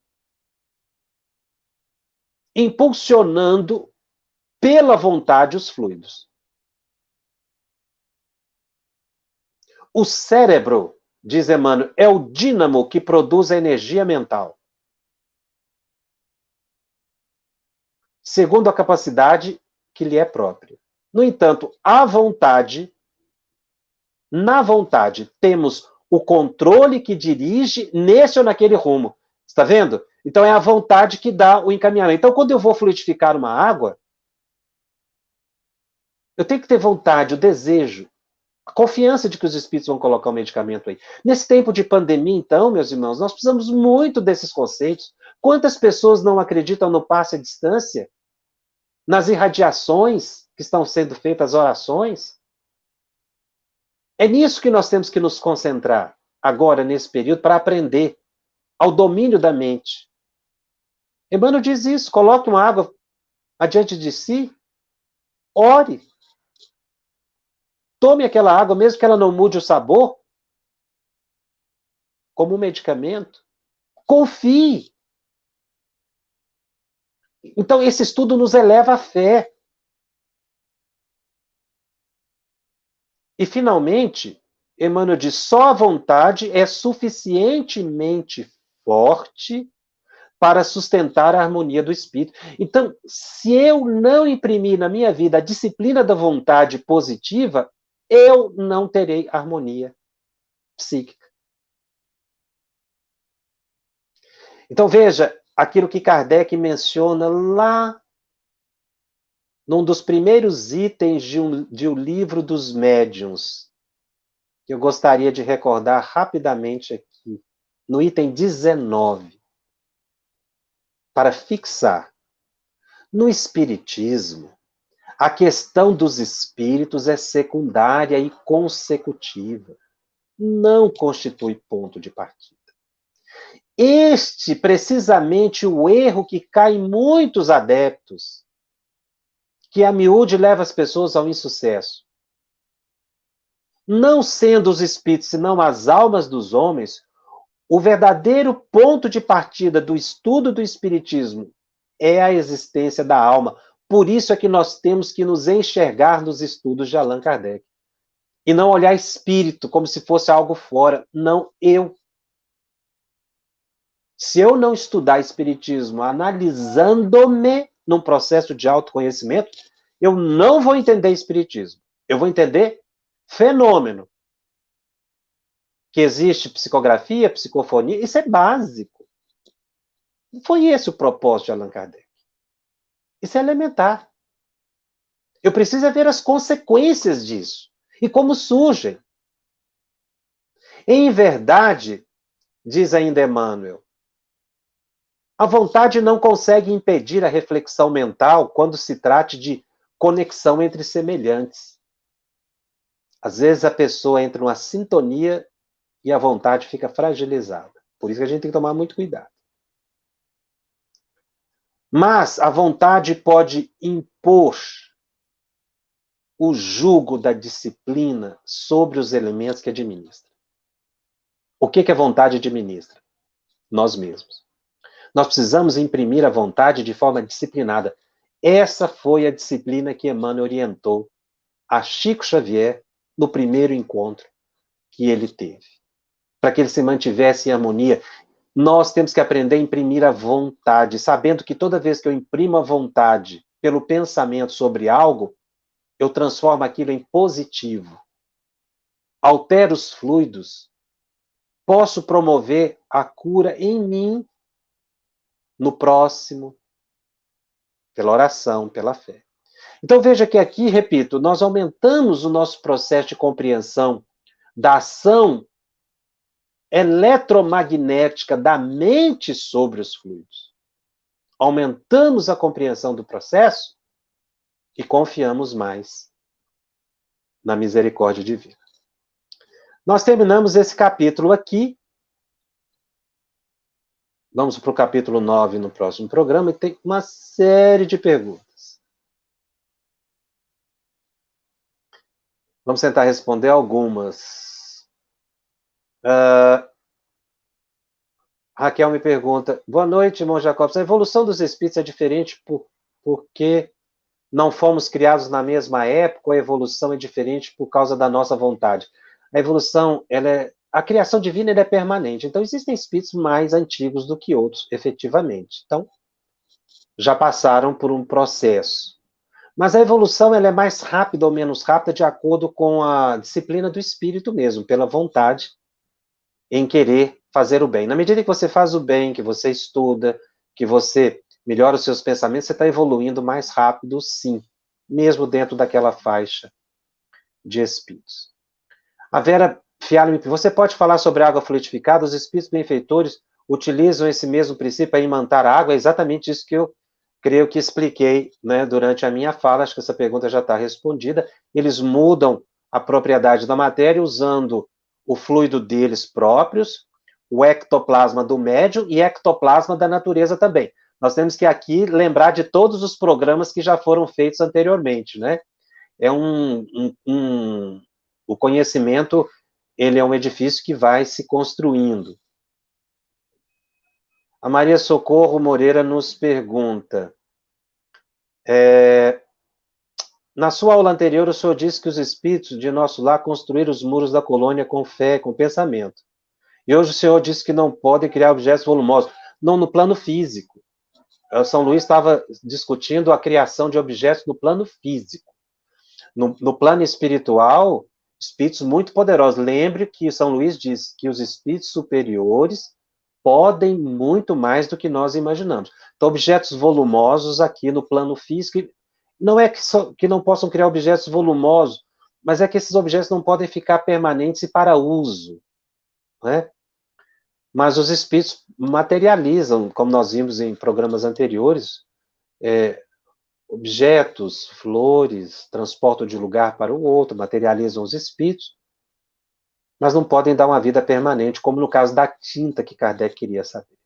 impulsionando pela vontade os fluidos. O cérebro, diz Emmanuel, é o dínamo que produz a energia mental, segundo a capacidade que lhe é própria. No entanto, na vontade, temos o controle que dirige nesse ou naquele rumo. Está vendo? Então é a vontade que dá o encaminhamento. Então, quando eu vou fluidificar uma água, eu tenho que ter vontade, o desejo, a confiança de que os espíritos vão colocar o medicamento aí. Nesse tempo de pandemia, então, meus irmãos, nós precisamos muito desses conceitos. Quantas pessoas não acreditam no passe à distância? Nas irradiações que estão sendo feitas, orações? É nisso que nós temos que nos concentrar agora, nesse período, para aprender ao domínio da mente. Emmanuel diz isso: coloque uma água adiante de si, ore. Tome aquela água, mesmo que ela não mude o sabor, como um medicamento. Confie. Então, esse estudo nos eleva à fé. E, finalmente, Emmanuel diz: só a vontade é suficientemente forte para sustentar a harmonia do espírito. Então, se eu não imprimir na minha vida a disciplina da vontade positiva, eu não terei harmonia psíquica. Então, veja aquilo que Kardec menciona lá num dos primeiros itens de O Livro dos Médiuns, que eu gostaria de recordar rapidamente aqui, no item 19, para fixar. No Espiritismo, a questão dos espíritos é secundária e consecutiva, não constitui ponto de partida. Este, precisamente, o erro que cai em muitos adeptos, que a miúde leva as pessoas ao insucesso. Não sendo os espíritos, senão as almas dos homens, o verdadeiro ponto de partida do estudo do espiritismo é a existência da alma. Por isso é que nós temos que nos enxergar nos estudos de Allan Kardec. E não olhar espírito como se fosse algo fora. Não, eu. Se eu não estudar espiritismo analisando-me num processo de autoconhecimento, eu não vou entender espiritismo. Eu vou entender fenômeno. Que existe psicografia, psicofonia, isso é básico. Não foi esse o propósito de Allan Kardec. Isso é elementar. Eu preciso ver as consequências disso e como surgem. Em verdade, diz ainda Emmanuel, a vontade não consegue impedir a reflexão mental quando se trate de conexão entre semelhantes. Às vezes a pessoa entra numa sintonia e a vontade fica fragilizada. Por isso que a gente tem que tomar muito cuidado. Mas a vontade pode impor o jugo da disciplina sobre os elementos que administra. O que a vontade administra? Nós mesmos. Nós precisamos imprimir a vontade de forma disciplinada. Essa foi a disciplina que Emmanuel orientou a Chico Xavier no primeiro encontro que ele teve, para que ele se mantivesse em harmonia. Nós temos que aprender a imprimir a vontade, sabendo que toda vez que eu imprimo a vontade pelo pensamento sobre algo, eu transformo aquilo em positivo. Altero os fluidos, posso promover a cura em mim, no próximo, pela oração, pela fé. Então veja que aqui, repito, nós aumentamos o nosso processo de compreensão da ação eletromagnética da mente sobre os fluidos. Aumentamos a compreensão do processo e confiamos mais na misericórdia divina. Nós terminamos esse capítulo aqui. Vamos para o capítulo 9 no próximo programa, e tem uma série de perguntas. Vamos tentar responder algumas. Raquel me pergunta, boa noite, irmão Jacobs, a evolução dos espíritos é diferente porque não fomos criados na mesma época, ou a evolução é diferente por causa da nossa vontade? A evolução, a criação divina é permanente, então existem espíritos mais antigos do que outros, efetivamente. Então, já passaram por um processo. Mas a evolução ela é mais rápida ou menos rápida de acordo com a disciplina do espírito mesmo, pela vontade em querer fazer o bem. Na medida que você faz o bem, que você estuda, que você melhora os seus pensamentos, você está evoluindo mais rápido, sim, mesmo dentro daquela faixa de espíritos. A Vera Fialho, você pode falar sobre água fluidificada? Os espíritos benfeitores utilizam esse mesmo princípio para imantar a água? É exatamente isso que eu creio que expliquei, né, durante a minha fala. Acho que essa pergunta já está respondida. Eles mudam a propriedade da matéria usando o fluido deles próprios, o ectoplasma do médium e ectoplasma da natureza também. Nós temos que aqui lembrar de todos os programas que já foram feitos anteriormente, né? O conhecimento, ele é um edifício que vai se construindo. A Maria Socorro Moreira nos pergunta, na sua aula anterior, o senhor disse que os espíritos de nosso lar construíram os muros da colônia com fé, com pensamento. E hoje o senhor disse que não podem criar objetos volumosos. Não no plano físico. São Luís estava discutindo a criação de objetos no plano físico. No plano espiritual, espíritos muito poderosos. Lembre que São Luís diz que os espíritos superiores podem muito mais do que nós imaginamos. Então, objetos volumosos aqui no plano físico, não é que não possam criar objetos volumosos, mas é que esses objetos não podem ficar permanentes e para uso, né? Mas os espíritos materializam, como nós vimos em programas anteriores, objetos, flores, transportam de lugar para o outro, materializam os espíritos, mas não podem dar uma vida permanente, como no caso da tinta que Kardec queria saber.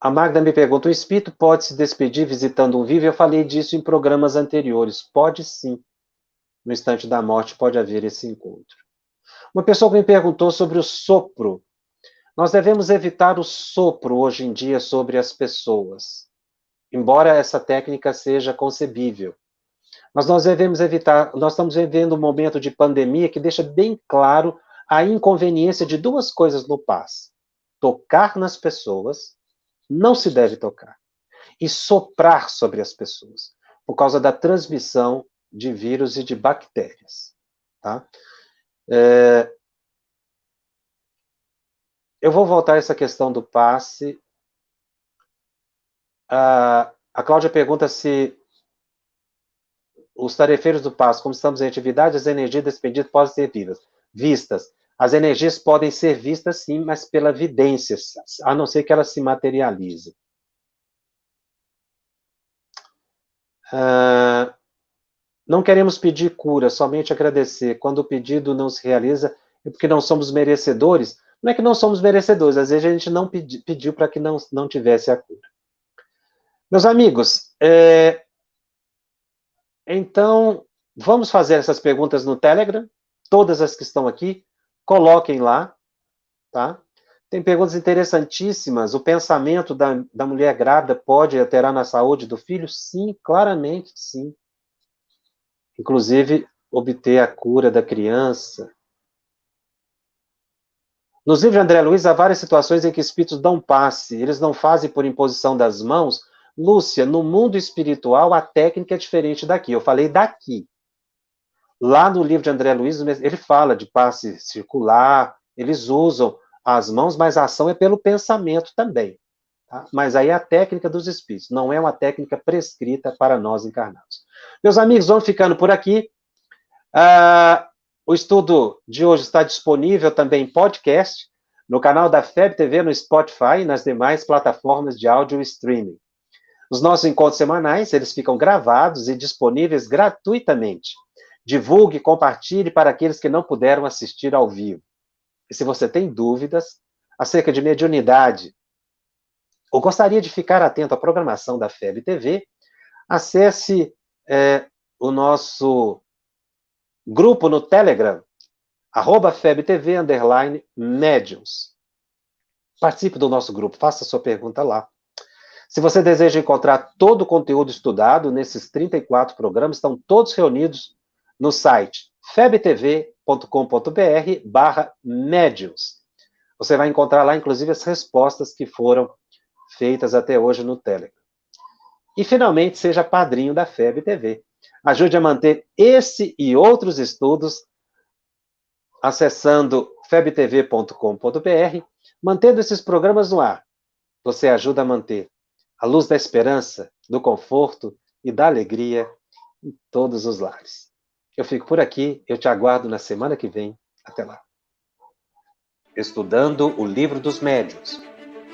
A Magda me pergunta, o espírito pode se despedir visitando um vivo? Eu falei disso em programas anteriores. Pode sim. No instante da morte pode haver esse encontro. Uma pessoa me perguntou sobre o sopro. Nós devemos evitar o sopro hoje em dia sobre as pessoas, embora essa técnica seja concebível. Mas nós devemos evitar, nós estamos vivendo um momento de pandemia que deixa bem claro a inconveniência de duas coisas no passe. Tocar nas pessoas, não se deve tocar. E soprar sobre as pessoas, por causa da transmissão de vírus e de bactérias. Tá? Eu vou voltar a essa questão do passe. A Cláudia pergunta se os tarefeiros do passe, como estamos em atividade, as energias despendidas podem ser vistas. As energias podem ser vistas, sim, mas pela vidência, a não ser que elas se materializem. Não queremos pedir cura, somente agradecer. Quando o pedido não se realiza, é porque não somos merecedores. Não é que não somos merecedores, às vezes a gente não pediu para que não tivesse a cura. Meus amigos, então, vamos fazer essas perguntas no Telegram, todas as que estão aqui, coloquem lá, tá? Tem perguntas interessantíssimas. O pensamento da mulher grávida pode alterar na saúde do filho? Sim, claramente sim. Inclusive, obter a cura da criança. Nos livros de André Luiz, há várias situações em que espíritos dão passe. Eles não fazem por imposição das mãos. Lúcia, no mundo espiritual, a técnica é diferente daqui. Eu falei daqui. Lá no livro de André Luiz, ele fala de passe circular, eles usam as mãos, mas a ação é pelo pensamento também. Tá? Mas aí é a técnica dos espíritos, não é uma técnica prescrita para nós encarnados. Meus amigos, vamos ficando por aqui. O estudo de hoje está disponível também em podcast, no canal da FEB TV, no Spotify e nas demais plataformas de áudio streaming. Os nossos encontros semanais, eles ficam gravados e disponíveis gratuitamente. Divulgue e compartilhe para aqueles que não puderam assistir ao vivo. E se você tem dúvidas acerca de mediunidade ou gostaria de ficar atento à programação da FEB TV, acesse o nosso grupo no Telegram, @FebTV_Médiuns. Participe do nosso grupo, faça sua pergunta lá. Se você deseja encontrar todo o conteúdo estudado nesses 34 programas, estão todos reunidos no site febtv.com.br/médiuns. Você vai encontrar lá, inclusive, as respostas que foram feitas até hoje no Telegram. E, finalmente, seja padrinho da FEB TV. Ajude a manter esse e outros estudos acessando febtv.com.br, mantendo esses programas no ar. Você ajuda a manter a luz da esperança, do conforto e da alegria em todos os lares. Eu fico por aqui, eu te aguardo na semana que vem. Até lá. Estudando o Livro dos Médiuns.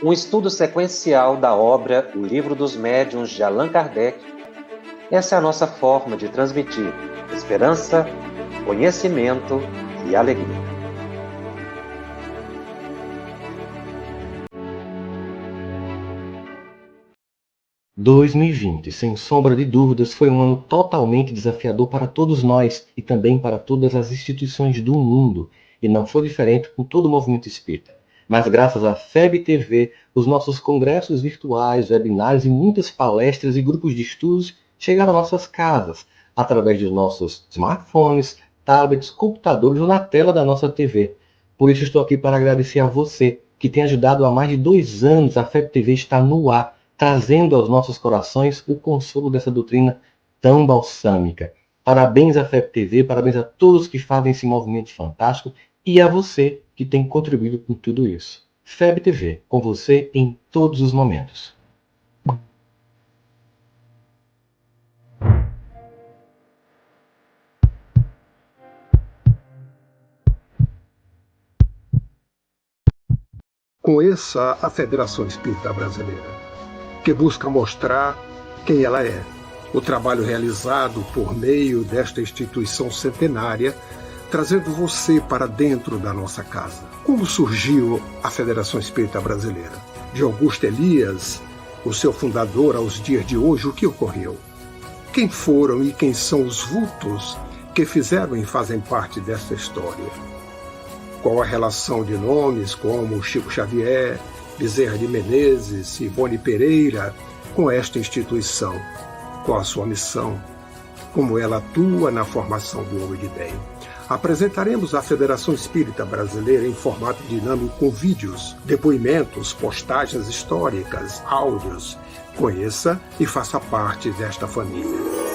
Um estudo sequencial da obra O Livro dos Médiuns de Allan Kardec. Essa é a nossa forma de transmitir esperança, conhecimento e alegria. – 2020, sem sombra de dúvidas, foi um ano totalmente desafiador para todos nós e também para todas as instituições do mundo, e não foi diferente com todo o movimento espírita. Mas graças à FEB TV, os nossos congressos virtuais, webinários e muitas palestras e grupos de estudos chegaram às nossas casas, através dos nossos smartphones, tablets, computadores ou na tela da nossa TV. Por isso estou aqui para agradecer a você, que tem ajudado há mais de 2 anos a FEB TV estar no ar, trazendo aos nossos corações o consolo dessa doutrina tão balsâmica. Parabéns à FEB TV, parabéns a todos que fazem esse movimento fantástico e a você que tem contribuído com tudo isso. FEB TV, com você em todos os momentos. Conheça a Federação Espírita Brasileira, que busca mostrar quem ela é. O trabalho realizado por meio desta instituição centenária, trazendo você para dentro da nossa casa. Como surgiu a Federação Espírita Brasileira? De Augusto Elias, o seu fundador, aos dias de hoje, o que ocorreu? Quem foram e quem são os vultos que fizeram e fazem parte desta história? Qual a relação de nomes como Chico Xavier, Bezerra de Menezes, Ivone Pereira com esta instituição? Qual a sua missão? Como ela atua na formação do homem de bem? Apresentaremos a Federação Espírita Brasileira em formato dinâmico com vídeos, depoimentos, postagens históricas, áudios. Conheça e faça parte desta família.